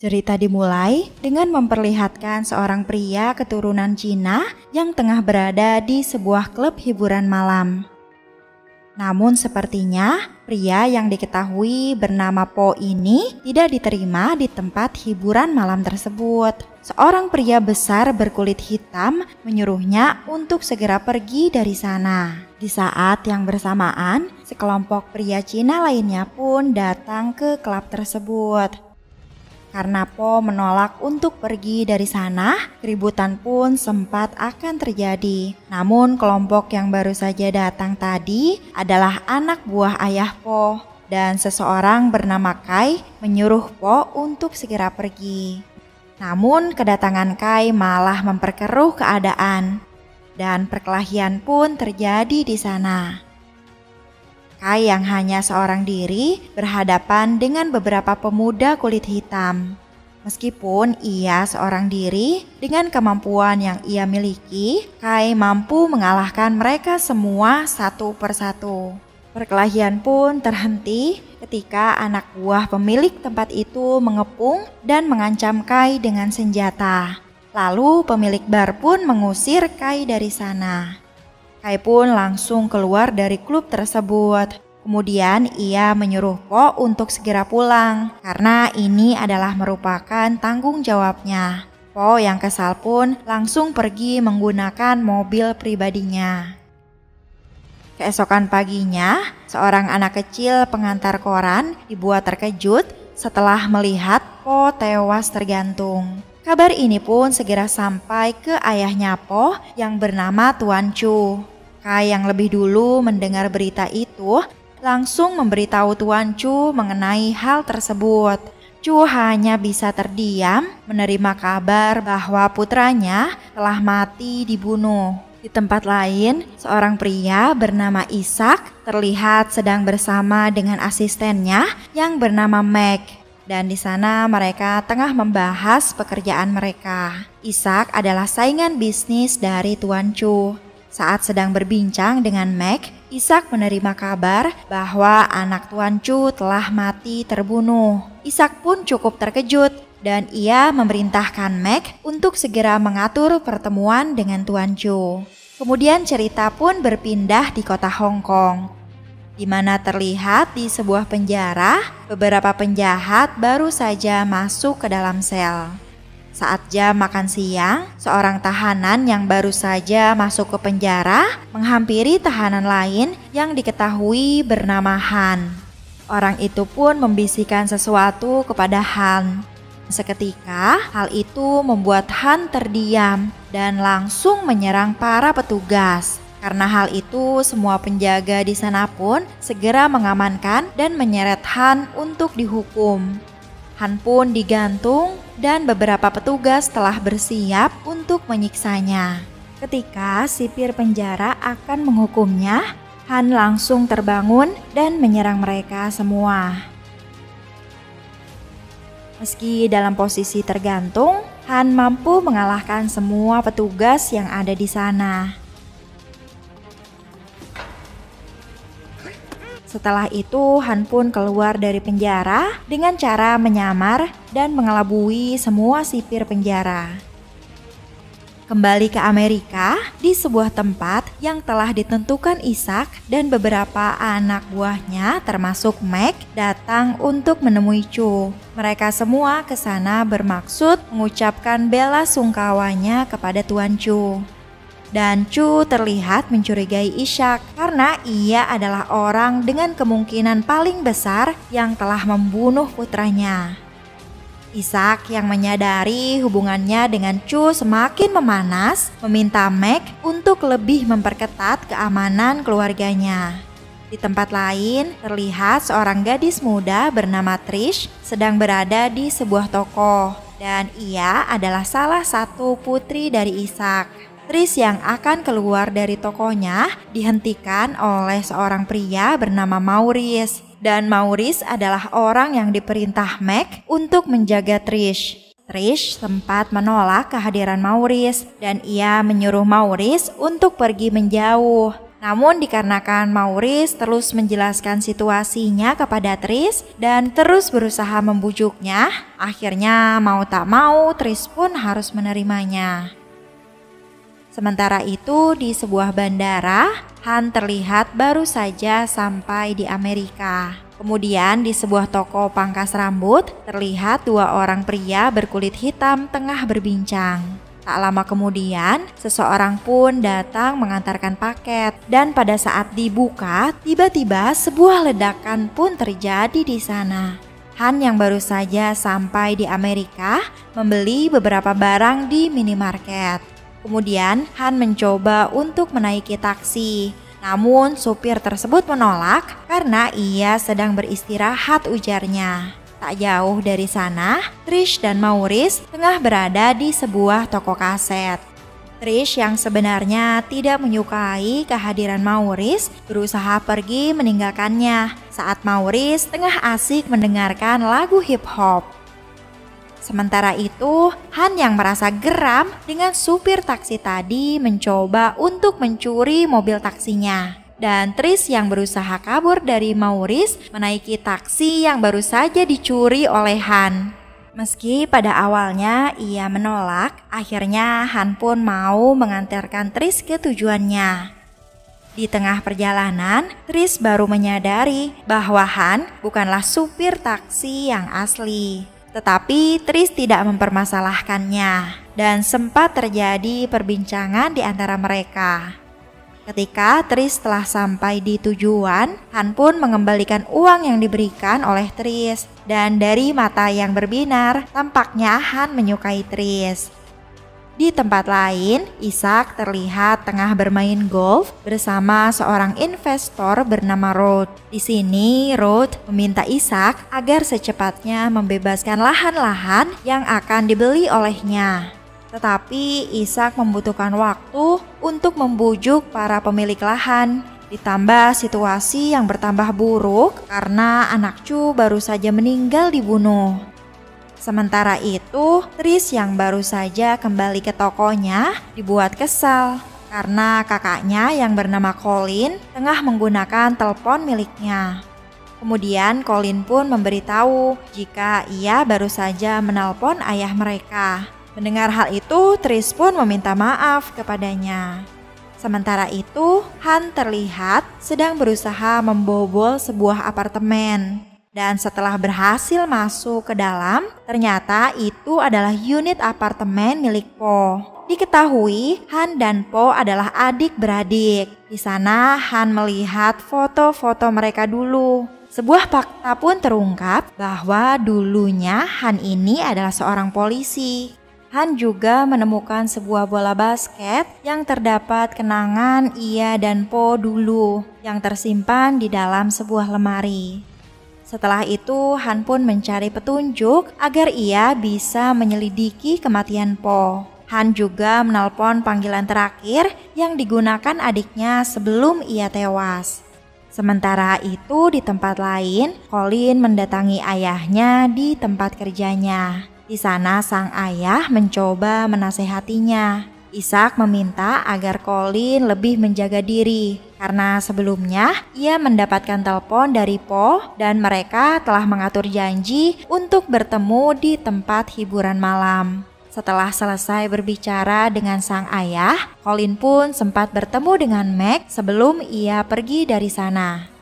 Cerita dimulai dengan memperlihatkan seorang pria keturunan Cina yang tengah berada di sebuah klub hiburan malam. Namun sepertinya pria yang diketahui bernama Po ini tidak diterima di tempat hiburan malam tersebut. Seorang pria besar berkulit hitam menyuruhnya untuk segera pergi dari sana. Di saat yang bersamaan, sekelompok pria Cina lainnya pun datang ke klub tersebut. Karena Po menolak untuk pergi dari sana, keributan pun sempat akan terjadi. Namun kelompok yang baru saja datang tadi adalah anak buah ayah Po. Dan seseorang bernama Kai menyuruh Po untuk segera pergi. Namun kedatangan Kai malah memperkeruh keadaan. Dan perkelahian pun terjadi di sana. Kai yang hanya seorang diri berhadapan dengan beberapa pemuda kulit hitam. Meskipun ia seorang diri, dengan kemampuan yang ia miliki, Kai mampu mengalahkan mereka semua satu persatu. Perkelahian pun terhenti ketika anak buah pemilik tempat itu mengepung dan mengancam Kai dengan senjata. Lalu pemilik bar pun mengusir Kai dari sana. Kai pun langsung keluar dari klub tersebut. Kemudian ia menyuruh Po untuk segera pulang karena ini adalah merupakan tanggung jawabnya. Po yang kesal pun langsung pergi menggunakan mobil pribadinya. Keesokan paginya, seorang anak kecil pengantar koran dibuat terkejut setelah melihat Po tewas tergantung. Kabar ini pun segera sampai ke ayahnya Po yang bernama Tuan Chu. Kai yang lebih dulu mendengar berita itu langsung memberitahu Tuan Chu mengenai hal tersebut. Chu hanya bisa terdiam menerima kabar bahwa putranya telah mati dibunuh. Di tempat lain, seorang pria bernama Ishak terlihat sedang bersama dengan asistennya yang bernama Meg. Dan di sana mereka tengah membahas pekerjaan mereka. Ishak adalah saingan bisnis dari Tuan Chu. Saat sedang berbincang dengan Meg, Ishak menerima kabar bahwa anak Tuan Chu telah mati terbunuh. Ishak pun cukup terkejut dan ia memerintahkan Meg untuk segera mengatur pertemuan dengan Tuan Chu. Kemudian cerita pun berpindah di kota Hong Kong, di mana terlihat di sebuah penjara beberapa penjahat baru saja masuk ke dalam sel. Saat jam makan siang, seorang tahanan yang baru saja masuk ke penjara menghampiri tahanan lain yang diketahui bernama Han. Orang itu pun membisikkan sesuatu kepada Han. Seketika, hal itu membuat Han terdiam dan langsung menyerang para petugas. Karena hal itu, semua penjaga di sana pun segera mengamankan dan menyeret Han untuk dihukum. Han pun digantung dan beberapa petugas telah bersiap untuk menyiksanya. Ketika sipir penjara akan menghukumnya, Han langsung terbangun dan menyerang mereka semua. Meski dalam posisi tergantung, Han mampu mengalahkan semua petugas yang ada di sana. Setelah itu, Han pun keluar dari penjara dengan cara menyamar dan mengelabui semua sipir penjara. Kembali ke Amerika, di sebuah tempat yang telah ditentukan Ishak dan beberapa anak buahnya termasuk Meg datang untuk menemui Chu. Mereka semua ke sana bermaksud mengucapkan bela sungkawanya kepada Tuan Chu. Dan Chu terlihat mencurigai Ishak karena ia adalah orang dengan kemungkinan paling besar yang telah membunuh putranya. Ishak yang menyadari hubungannya dengan Chu semakin memanas, meminta Meg untuk lebih memperketat keamanan keluarganya. Di tempat lain, terlihat seorang gadis muda bernama Trish sedang berada di sebuah toko. Dan ia adalah salah satu putri dari Ishak. Trish yang akan keluar dari tokonya dihentikan oleh seorang pria bernama Maurice. Dan Maurice adalah orang yang diperintah Meg untuk menjaga Trish. Trish sempat menolak kehadiran Maurice dan ia menyuruh Maurice untuk pergi menjauh. Namun dikarenakan Maurice terus menjelaskan situasinya kepada Tris dan terus berusaha membujuknya, akhirnya mau tak mau Tris pun harus menerimanya. Sementara itu di sebuah bandara, Han terlihat baru saja sampai di Amerika. Kemudian di sebuah toko pangkas rambut, terlihat dua orang pria berkulit hitam tengah berbincang. Tak lama kemudian, seseorang pun datang mengantarkan paket. Dan pada saat dibuka, tiba-tiba sebuah ledakan pun terjadi di sana. Han yang baru saja sampai di Amerika, membeli beberapa barang di minimarket. Kemudian Han mencoba untuk menaiki taksi. Namun supir tersebut menolak karena ia sedang beristirahat, ujarnya. Tak jauh dari sana, Trish dan Maurice tengah berada di sebuah toko kaset. Trish yang sebenarnya tidak menyukai kehadiran Maurice berusaha pergi meninggalkannya saat Maurice tengah asik mendengarkan lagu hip hop. Sementara itu, Han yang merasa geram dengan supir taksi tadi mencoba untuk mencuri mobil taksinya. Dan Tris yang berusaha kabur dari Maurice menaiki taksi yang baru saja dicuri oleh Han. Meski pada awalnya ia menolak, akhirnya Han pun mau mengantarkan Tris ke tujuannya. Di tengah perjalanan, Tris baru menyadari bahwa Han bukanlah supir taksi yang asli. Tetapi Tris tidak mempermasalahkannya dan sempat terjadi perbincangan di antara mereka. Ketika Tris telah sampai di tujuan, Han pun mengembalikan uang yang diberikan oleh Tris. Dan dari mata yang berbinar, tampaknya Han menyukai Tris. Di tempat lain, Isaac terlihat tengah bermain golf bersama seorang investor bernama Rod. Di sini, Rod meminta Isaac agar secepatnya membebaskan lahan-lahan yang akan dibeli olehnya. Tetapi Isaac membutuhkan waktu untuk membujuk para pemilik lahan. Ditambah situasi yang bertambah buruk karena anak Chu baru saja meninggal dibunuh. Sementara itu, Tris yang baru saja kembali ke tokonya dibuat kesal karena kakaknya yang bernama Colin tengah menggunakan telepon miliknya. Kemudian Colin pun memberitahu jika ia baru saja menelpon ayah mereka. Mendengar hal itu, Tris pun meminta maaf kepadanya. Sementara itu, Han terlihat sedang berusaha membobol sebuah apartemen. Dan setelah berhasil masuk ke dalam, ternyata itu adalah unit apartemen milik Po. Diketahui Han dan Po adalah adik-beradik. Di sana Han melihat foto-foto mereka dulu. Sebuah fakta pun terungkap bahwa dulunya Han ini adalah seorang polisi. Han juga menemukan sebuah bola basket yang terdapat kenangan ia dan Po dulu yang tersimpan di dalam sebuah lemari. Setelah itu, Han pun mencari petunjuk agar ia bisa menyelidiki kematian Po. Han juga menelpon panggilan terakhir yang digunakan adiknya sebelum ia tewas. Sementara itu di tempat lain, Colin mendatangi ayahnya di tempat kerjanya. Di sana sang ayah mencoba menasehatinya. Isaac meminta agar Colin lebih menjaga diri karena sebelumnya ia mendapatkan telepon dari Po dan mereka telah mengatur janji untuk bertemu di tempat hiburan malam. Setelah selesai berbicara dengan sang ayah, Colin pun sempat bertemu dengan Meg sebelum ia pergi dari sana.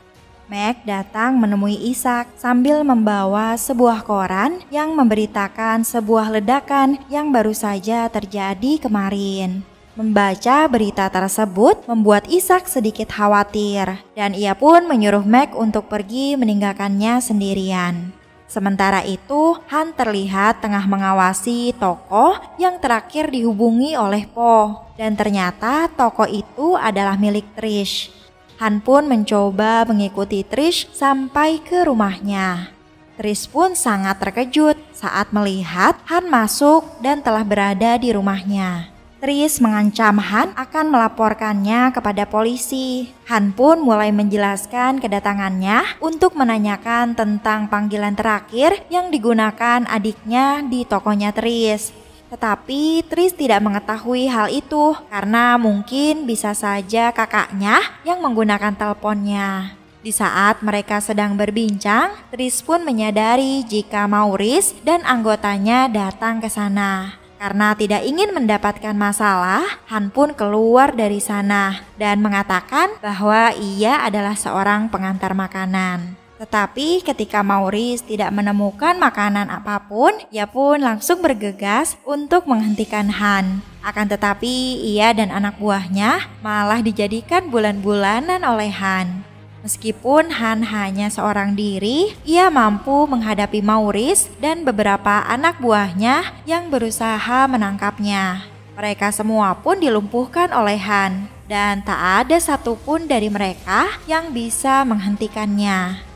Meg datang menemui Isaac sambil membawa sebuah koran yang memberitakan sebuah ledakan yang baru saja terjadi kemarin. Membaca berita tersebut membuat Isaac sedikit khawatir dan ia pun menyuruh Meg untuk pergi meninggalkannya sendirian. Sementara itu, Han terlihat tengah mengawasi toko yang terakhir dihubungi oleh Po dan ternyata toko itu adalah milik Trish. Han pun mencoba mengikuti Trish sampai ke rumahnya. Trish pun sangat terkejut saat melihat Han masuk dan telah berada di rumahnya. Trish mengancam Han akan melaporkannya kepada polisi. Han pun mulai menjelaskan kedatangannya untuk menanyakan tentang panggilan terakhir yang digunakan adiknya di tokonya Trish. Tetapi Tris tidak mengetahui hal itu karena mungkin bisa saja kakaknya yang menggunakan teleponnya. Di saat mereka sedang berbincang, Tris pun menyadari jika Maurice dan anggotanya datang ke sana. Karena tidak ingin mendapatkan masalah, Han pun keluar dari sana dan mengatakan bahwa ia adalah seorang pengantar makanan. Tetapi ketika Maurice tidak menemukan makanan apapun, ia pun langsung bergegas untuk menghentikan Han. Akan tetapi ia dan anak buahnya malah dijadikan bulan-bulanan oleh Han. Meskipun Han hanya seorang diri, ia mampu menghadapi Maurice dan beberapa anak buahnya yang berusaha menangkapnya. Mereka semua pun dilumpuhkan oleh Han, dan tak ada satupun dari mereka yang bisa menghentikannya.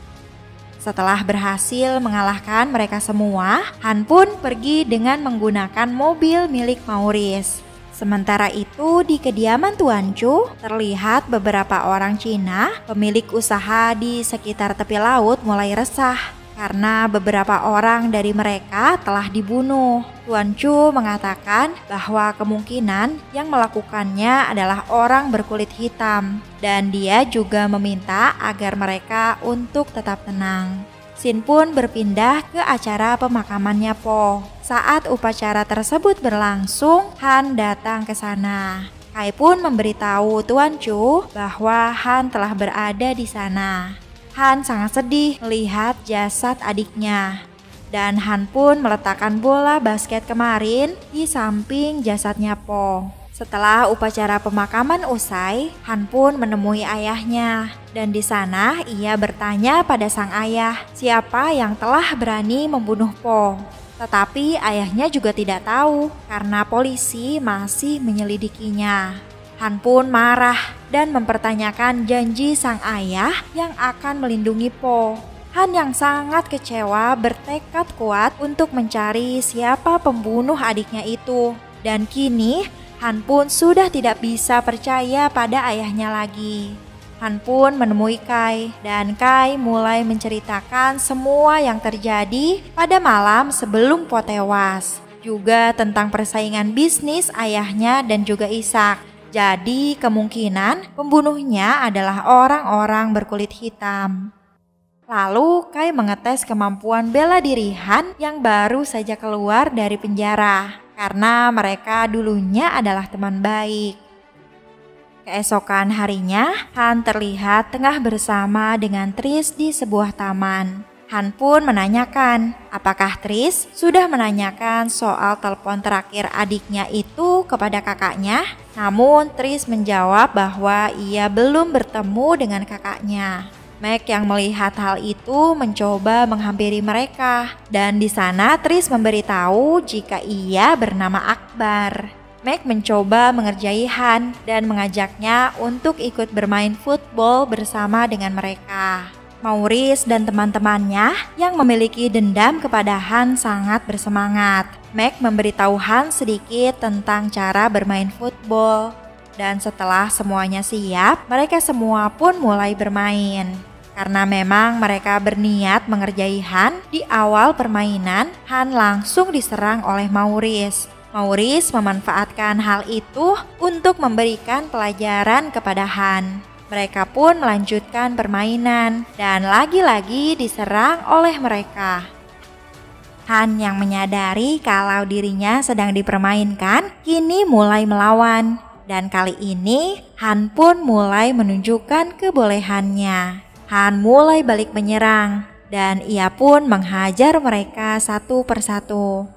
Setelah berhasil mengalahkan mereka semua, Han pun pergi dengan menggunakan mobil milik Maurice. Sementara itu di kediaman Tuan Chu terlihat beberapa orang Cina pemilik usaha di sekitar tepi laut mulai resah karena beberapa orang dari mereka telah dibunuh. Tuan Chu mengatakan bahwa kemungkinan yang melakukannya adalah orang berkulit hitam dan dia juga meminta agar mereka untuk tetap tenang. Sin pun berpindah ke acara pemakamannya Po. Saat upacara tersebut berlangsung, Han datang ke sana. Kai pun memberitahu Tuan Chu bahwa Han telah berada di sana. Han sangat sedih melihat jasad adiknya. Dan Han pun meletakkan bola basket kemarin di samping jasadnya Po. Setelah upacara pemakaman usai, Han pun menemui ayahnya. Dan di sana ia bertanya pada sang ayah siapa yang telah berani membunuh Po. Tetapi ayahnya juga tidak tahu karena polisi masih menyelidikinya. Han pun marah dan mempertanyakan janji sang ayah yang akan melindungi Po. Han yang sangat kecewa bertekad kuat untuk mencari siapa pembunuh adiknya itu. Dan kini Han pun sudah tidak bisa percaya pada ayahnya lagi. Han pun menemui Kai dan Kai mulai menceritakan semua yang terjadi pada malam sebelum Po tewas. Juga tentang persaingan bisnis ayahnya dan juga Ishak. Jadi kemungkinan pembunuhnya adalah orang-orang berkulit hitam. Lalu Kai mengetes kemampuan bela diri Han yang baru saja keluar dari penjara. Karena mereka dulunya adalah teman baik. Keesokan harinya, Han terlihat tengah bersama dengan Tris di sebuah taman. Han pun menanyakan, apakah Tris sudah menanyakan soal telepon terakhir adiknya itu kepada kakaknya? Namun Tris menjawab bahwa ia belum bertemu dengan kakaknya. Meg yang melihat hal itu mencoba menghampiri mereka dan di sana Tris memberitahu jika ia bernama Akbar. Meg mencoba mengerjai Han dan mengajaknya untuk ikut bermain football bersama dengan mereka. Maurice dan teman-temannya yang memiliki dendam kepada Han sangat bersemangat. Meg memberitahu Han sedikit tentang cara bermain football. Dan setelah semuanya siap, mereka semua pun mulai bermain. Karena memang mereka berniat mengerjai Han, di awal permainan, Han langsung diserang oleh Maurice. Maurice memanfaatkan hal itu untuk memberikan pelajaran kepada Han. Mereka pun melanjutkan permainan dan lagi-lagi diserang oleh mereka. Han yang menyadari kalau dirinya sedang dipermainkan, kini mulai melawan. Dan kali ini, Han pun mulai menunjukkan kebolehannya. Han mulai balik menyerang, dan ia pun menghajar mereka satu persatu.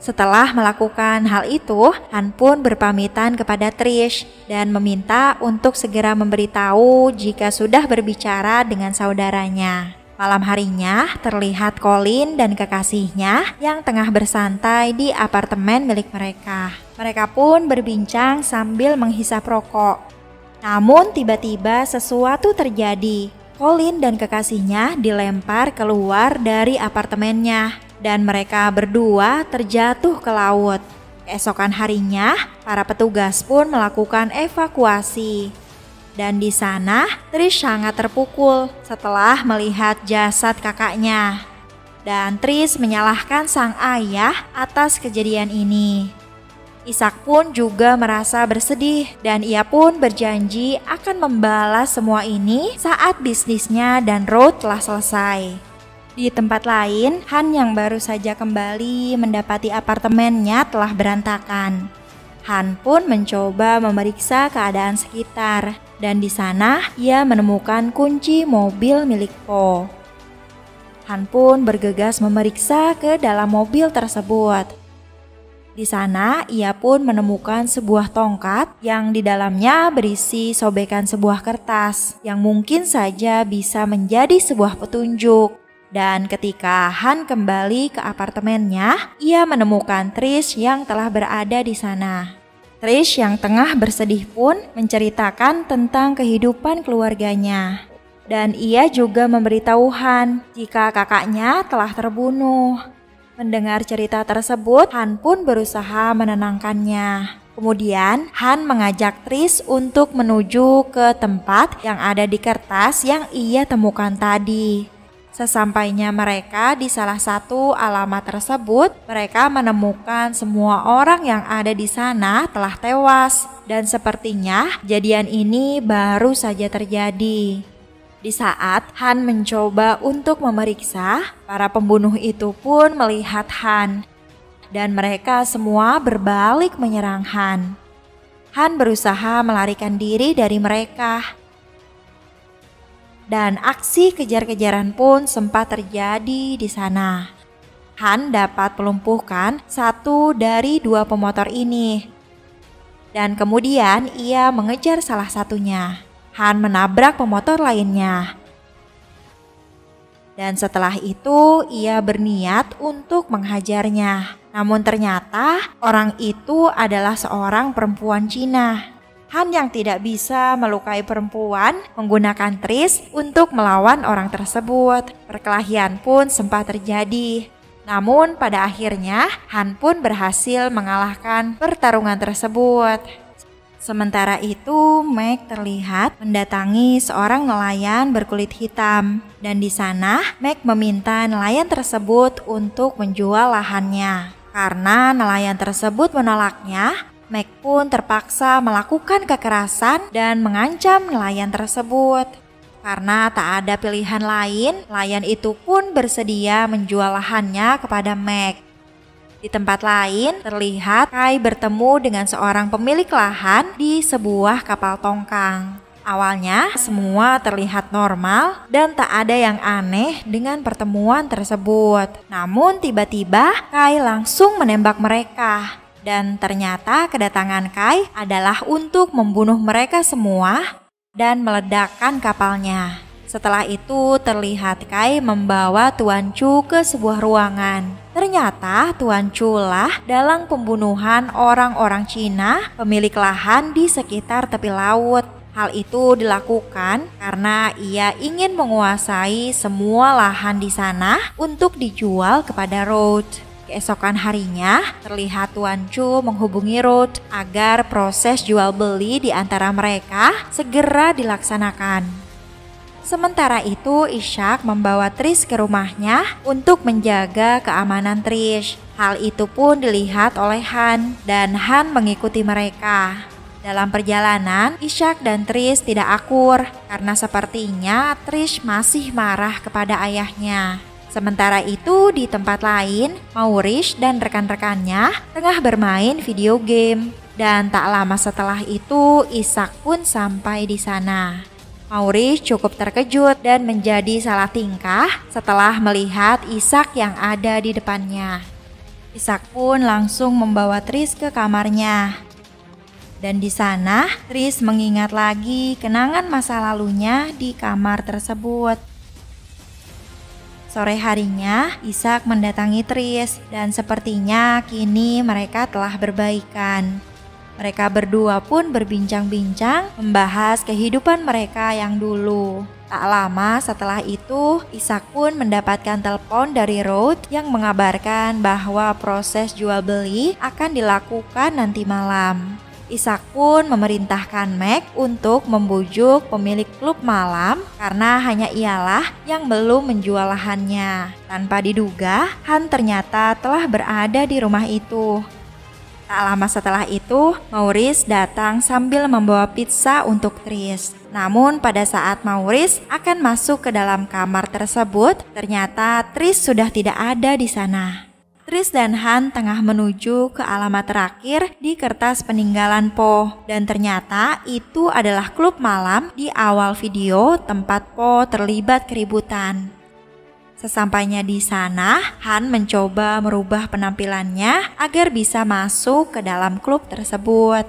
Setelah melakukan hal itu, Han pun berpamitan kepada Trish dan meminta untuk segera memberitahu jika sudah berbicara dengan saudaranya. Malam harinya, terlihat Colin dan kekasihnya yang tengah bersantai di apartemen milik mereka. Mereka pun berbincang sambil menghisap rokok. Namun tiba-tiba sesuatu terjadi. Colin dan kekasihnya dilempar keluar dari apartemennya dan mereka berdua terjatuh ke laut. Keesokan harinya, para petugas pun melakukan evakuasi. Dan di sana, Trish sangat terpukul setelah melihat jasad kakaknya. Dan Trish menyalahkan sang ayah atas kejadian ini. Ishak pun juga merasa bersedih dan ia pun berjanji akan membalas semua ini saat bisnisnya dan Ruth telah selesai. Di tempat lain, Han yang baru saja kembali mendapati apartemennya telah berantakan. Han pun mencoba memeriksa keadaan sekitar dan di sana ia menemukan kunci mobil milik Po. Han pun bergegas memeriksa ke dalam mobil tersebut. Di sana ia pun menemukan sebuah tongkat yang di dalamnya berisi sobekan sebuah kertas yang mungkin saja bisa menjadi sebuah petunjuk. Dan ketika Han kembali ke apartemennya, ia menemukan Trish yang telah berada di sana. Trish yang tengah bersedih pun menceritakan tentang kehidupan keluarganya. Dan ia juga memberitahu Han jika kakaknya telah terbunuh. Mendengar cerita tersebut, Han pun berusaha menenangkannya. Kemudian Han mengajak Trish untuk menuju ke tempat yang ada di kertas yang ia temukan tadi. Sesampainya mereka di salah satu alamat tersebut, mereka menemukan semua orang yang ada di sana telah tewas. Dan sepertinya kejadian ini baru saja terjadi. Di saat Han mencoba untuk memeriksa, para pembunuh itu pun melihat Han. Dan mereka semua berbalik menyerang Han. Han berusaha melarikan diri dari mereka. Dan aksi kejar-kejaran pun sempat terjadi di sana. Han dapat melumpuhkan satu dari dua pemotor ini. Dan kemudian ia mengejar salah satunya. Han menabrak pemotor lainnya. Dan setelah itu ia berniat untuk menghajarnya. Namun ternyata orang itu adalah seorang perempuan Cina. Han yang tidak bisa melukai perempuan menggunakan Trish untuk melawan orang tersebut. Perkelahian pun sempat terjadi. Namun pada akhirnya Han pun berhasil mengalahkan pertarungan tersebut. Sementara itu, Meg terlihat mendatangi seorang nelayan berkulit hitam. Dan di sana, Meg meminta nelayan tersebut untuk menjual lahannya. Karena nelayan tersebut menolaknya, Meg pun terpaksa melakukan kekerasan dan mengancam nelayan tersebut. Karena tak ada pilihan lain, nelayan itu pun bersedia menjual lahannya kepada Meg. Di tempat lain, terlihat Kai bertemu dengan seorang pemilik lahan di sebuah kapal tongkang. Awalnya, semua terlihat normal dan tak ada yang aneh dengan pertemuan tersebut. Namun tiba-tiba Kai langsung menembak mereka. Dan ternyata kedatangan Kai adalah untuk membunuh mereka semua dan meledakkan kapalnya. Setelah itu terlihat Kai membawa Tuan Chu ke sebuah ruangan. Ternyata Tuan Chu lah dalang pembunuhan orang-orang Cina pemilik lahan di sekitar tepi laut. Hal itu dilakukan karena ia ingin menguasai semua lahan di sana untuk dijual kepada Ruth. Keesokan harinya, terlihat Tuan Chu menghubungi Ruth agar proses jual beli di antara mereka segera dilaksanakan. Sementara itu, Ishak membawa Trish ke rumahnya untuk menjaga keamanan Trish. Hal itu pun dilihat oleh Han dan Han mengikuti mereka. Dalam perjalanan, Ishak dan Trish tidak akur karena sepertinya Trish masih marah kepada ayahnya. Sementara itu di tempat lain, Maurice dan rekan-rekannya tengah bermain video game. Dan tak lama setelah itu, Ishak pun sampai di sana. Maurice cukup terkejut dan menjadi salah tingkah setelah melihat Ishak yang ada di depannya. Ishak pun langsung membawa Trish ke kamarnya. Dan di sana, Trish mengingat lagi kenangan masa lalunya di kamar tersebut. Sore harinya, Ishak mendatangi Trish dan sepertinya kini mereka telah berbaikan. Mereka berdua pun berbincang-bincang membahas kehidupan mereka yang dulu. Tak lama setelah itu, Ishak pun mendapatkan telepon dari Ruth yang mengabarkan bahwa proses jual beli akan dilakukan nanti malam. Ishak pun memerintahkan Meg untuk membujuk pemilik klub malam karena hanya ialah yang belum menjual lahannya. Tanpa diduga, Han ternyata telah berada di rumah itu. Tak lama setelah itu, Maurice datang sambil membawa pizza untuk Tris. Namun pada saat Maurice akan masuk ke dalam kamar tersebut, ternyata Tris sudah tidak ada di sana. Tris dan Han tengah menuju ke alamat terakhir di kertas peninggalan Po, dan ternyata itu adalah klub malam di awal video tempat Po terlibat keributan. Sesampainya di sana, Han mencoba merubah penampilannya agar bisa masuk ke dalam klub tersebut.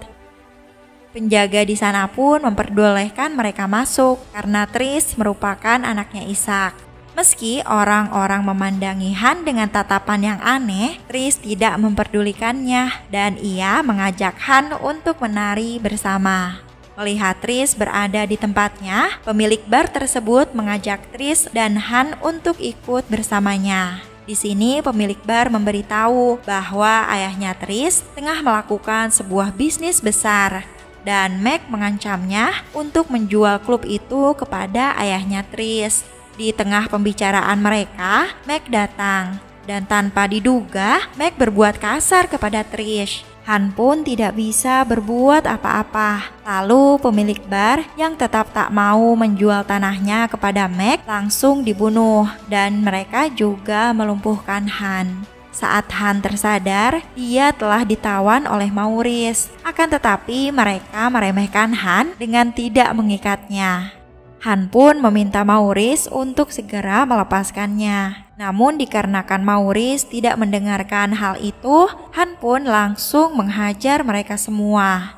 Penjaga di sana pun memperbolehkan mereka masuk karena Tris merupakan anaknya Ishak. Meski orang-orang memandangi Han dengan tatapan yang aneh, Tris tidak memperdulikannya dan ia mengajak Han untuk menari bersama. Melihat Tris berada di tempatnya, pemilik bar tersebut mengajak Tris dan Han untuk ikut bersamanya. Di sini pemilik bar memberitahu bahwa ayahnya Tris tengah melakukan sebuah bisnis besar dan Meg mengancamnya untuk menjual klub itu kepada ayahnya Tris. Di tengah pembicaraan mereka, Meg datang dan tanpa diduga Meg berbuat kasar kepada Trish. Han pun tidak bisa berbuat apa-apa. Lalu pemilik bar yang tetap tak mau menjual tanahnya kepada Meg langsung dibunuh dan mereka juga melumpuhkan Han. Saat Han tersadar, dia telah ditawan oleh Maurice. Akan tetapi mereka meremehkan Han dengan tidak mengikatnya. Han pun meminta Maurice untuk segera melepaskannya. Namun dikarenakan Maurice tidak mendengarkan hal itu, Han pun langsung menghajar mereka semua.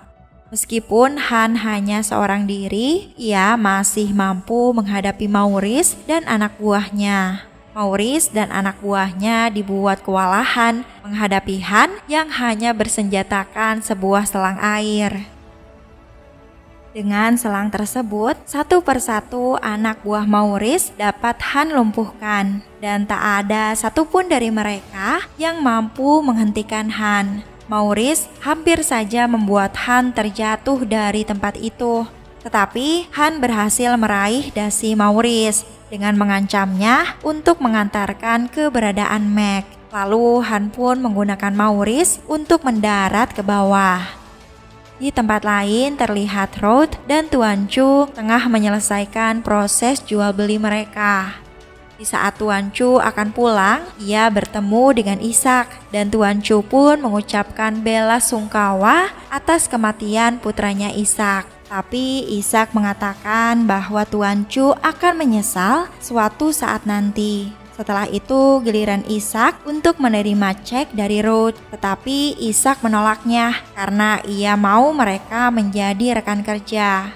Meskipun Han hanya seorang diri, ia masih mampu menghadapi Maurice dan anak buahnya. Maurice dan anak buahnya dibuat kewalahan menghadapi Han yang hanya bersenjatakan sebuah selang air. Dengan selang tersebut, satu persatu anak buah Maurice dapat Han lumpuhkan dan tak ada satupun dari mereka yang mampu menghentikan Han. Maurice hampir saja membuat Han terjatuh dari tempat itu, tetapi Han berhasil meraih dasi Maurice dengan mengancamnya untuk mengantarkan keberadaan Meg. Lalu Han pun menggunakan Maurice untuk mendarat ke bawah. Di tempat lain terlihat Ruth dan Tuan Chu tengah menyelesaikan proses jual beli mereka. Di saat Tuan Chu akan pulang, ia bertemu dengan Ishak dan Tuan Chu pun mengucapkan bela sungkawa atas kematian putranya Ishak. Tapi Ishak mengatakan bahwa Tuan Chu akan menyesal suatu saat nanti. Setelah itu giliran Ishak untuk menerima cek dari Ruth, tetapi Ishak menolaknya karena ia mau mereka menjadi rekan kerja.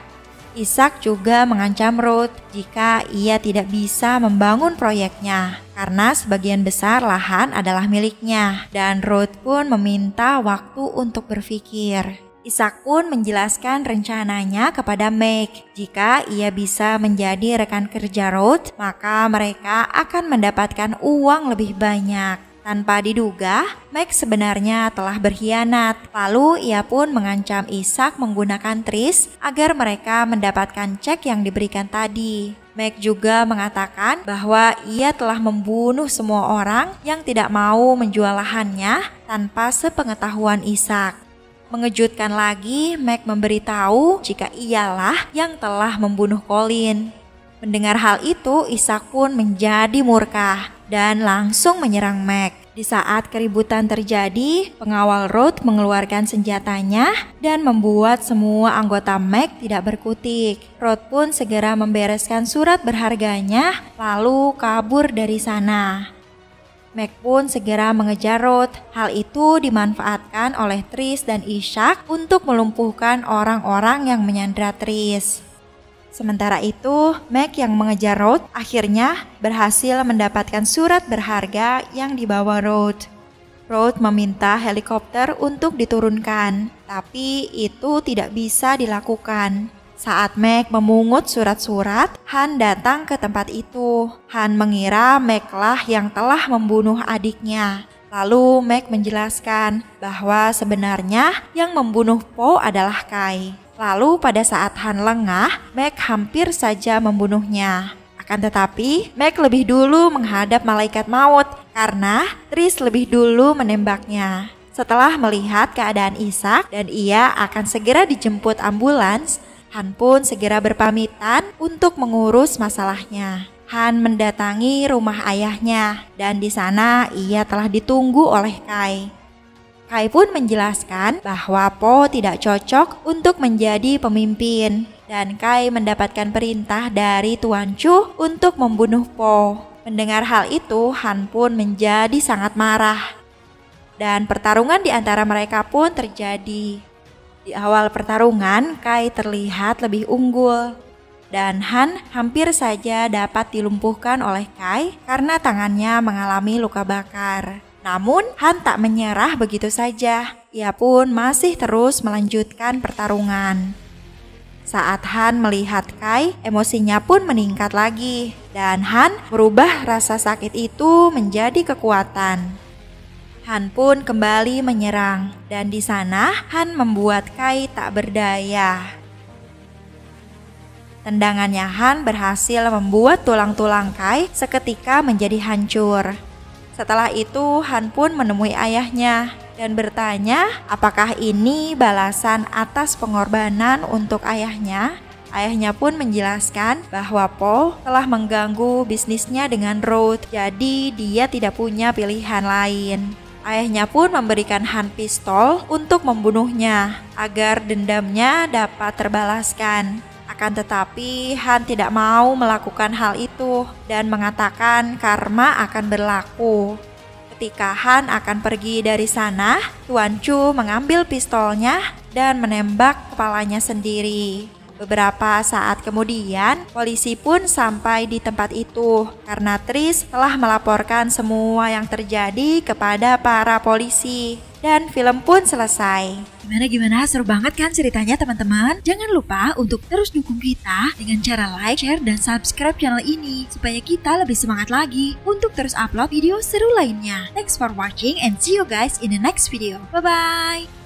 Ishak juga mengancam Ruth jika ia tidak bisa membangun proyeknya karena sebagian besar lahan adalah miliknya dan Ruth pun meminta waktu untuk berpikir. Ishak pun menjelaskan rencananya kepada Meg. Jika ia bisa menjadi rekan kerja Ruth, maka mereka akan mendapatkan uang lebih banyak. Tanpa diduga, Meg sebenarnya telah berkhianat. Lalu ia pun mengancam Ishak menggunakan Tris agar mereka mendapatkan cek yang diberikan tadi. Meg juga mengatakan bahwa ia telah membunuh semua orang yang tidak mau menjual lahannya tanpa sepengetahuan Ishak. Mengejutkan lagi, Meg memberitahu jika ialah yang telah membunuh Colin. Mendengar hal itu, Ishak pun menjadi murka dan langsung menyerang Meg. Di saat keributan terjadi, pengawal Ruth mengeluarkan senjatanya dan membuat semua anggota Meg tidak berkutik. Ruth pun segera membereskan surat berharganya lalu kabur dari sana. Meg pun segera mengejar Ruth. Hal itu dimanfaatkan oleh Tris dan Ishak untuk melumpuhkan orang-orang yang menyandra Tris. Sementara itu, Meg yang mengejar Ruth akhirnya berhasil mendapatkan surat berharga yang dibawa Ruth. Ruth meminta helikopter untuk diturunkan, tapi itu tidak bisa dilakukan. Saat Meg memungut surat-surat, Han datang ke tempat itu. Han mengira Meg lah yang telah membunuh adiknya. Lalu Meg menjelaskan bahwa sebenarnya yang membunuh Po adalah Kai. Lalu pada saat Han lengah, Meg hampir saja membunuhnya. Akan tetapi, Meg lebih dulu menghadap malaikat maut karena Tris lebih dulu menembaknya. Setelah melihat keadaan Ishak dan ia akan segera dijemput ambulans, Han pun segera berpamitan untuk mengurus masalahnya. Han mendatangi rumah ayahnya dan di sana ia telah ditunggu oleh Kai. Kai pun menjelaskan bahwa Po tidak cocok untuk menjadi pemimpin dan Kai mendapatkan perintah dari Tuan Chu untuk membunuh Po. Mendengar hal itu, Han pun menjadi sangat marah dan pertarungan di antara mereka pun terjadi. Di awal pertarungan, Kai terlihat lebih unggul. Dan Han hampir saja dapat dilumpuhkan oleh Kai karena tangannya mengalami luka bakar. Namun Han tak menyerah begitu saja. Ia pun masih terus melanjutkan pertarungan. Saat Han melihat Kai, emosinya pun meningkat lagi. Dan Han merubah rasa sakit itu menjadi kekuatan. Han pun kembali menyerang. Dan di sana Han membuat Kai tak berdaya. Tendangannya Han berhasil membuat tulang-tulang Kai seketika menjadi hancur. Setelah itu Han pun menemui ayahnya dan bertanya apakah ini balasan atas pengorbanan untuk ayahnya. Ayahnya pun menjelaskan bahwa Po telah mengganggu bisnisnya dengan Ruth, jadi dia tidak punya pilihan lain. Ayahnya pun memberikan Han pistol untuk membunuhnya agar dendamnya dapat terbalaskan. Akan tetapi Han tidak mau melakukan hal itu dan mengatakan karma akan berlaku. Ketika Han akan pergi dari sana, Tuan Chu mengambil pistolnya dan menembak kepalanya sendiri. Beberapa saat kemudian, polisi pun sampai di tempat itu karena Tris telah melaporkan semua yang terjadi kepada para polisi. Dan film pun selesai. Gimana? Seru banget kan ceritanya teman-teman? Jangan lupa untuk terus dukung kita dengan cara like, share, dan subscribe channel ini supaya kita lebih semangat lagi untuk terus upload video seru lainnya. Thanks for watching and see you guys in the next video. Bye-bye!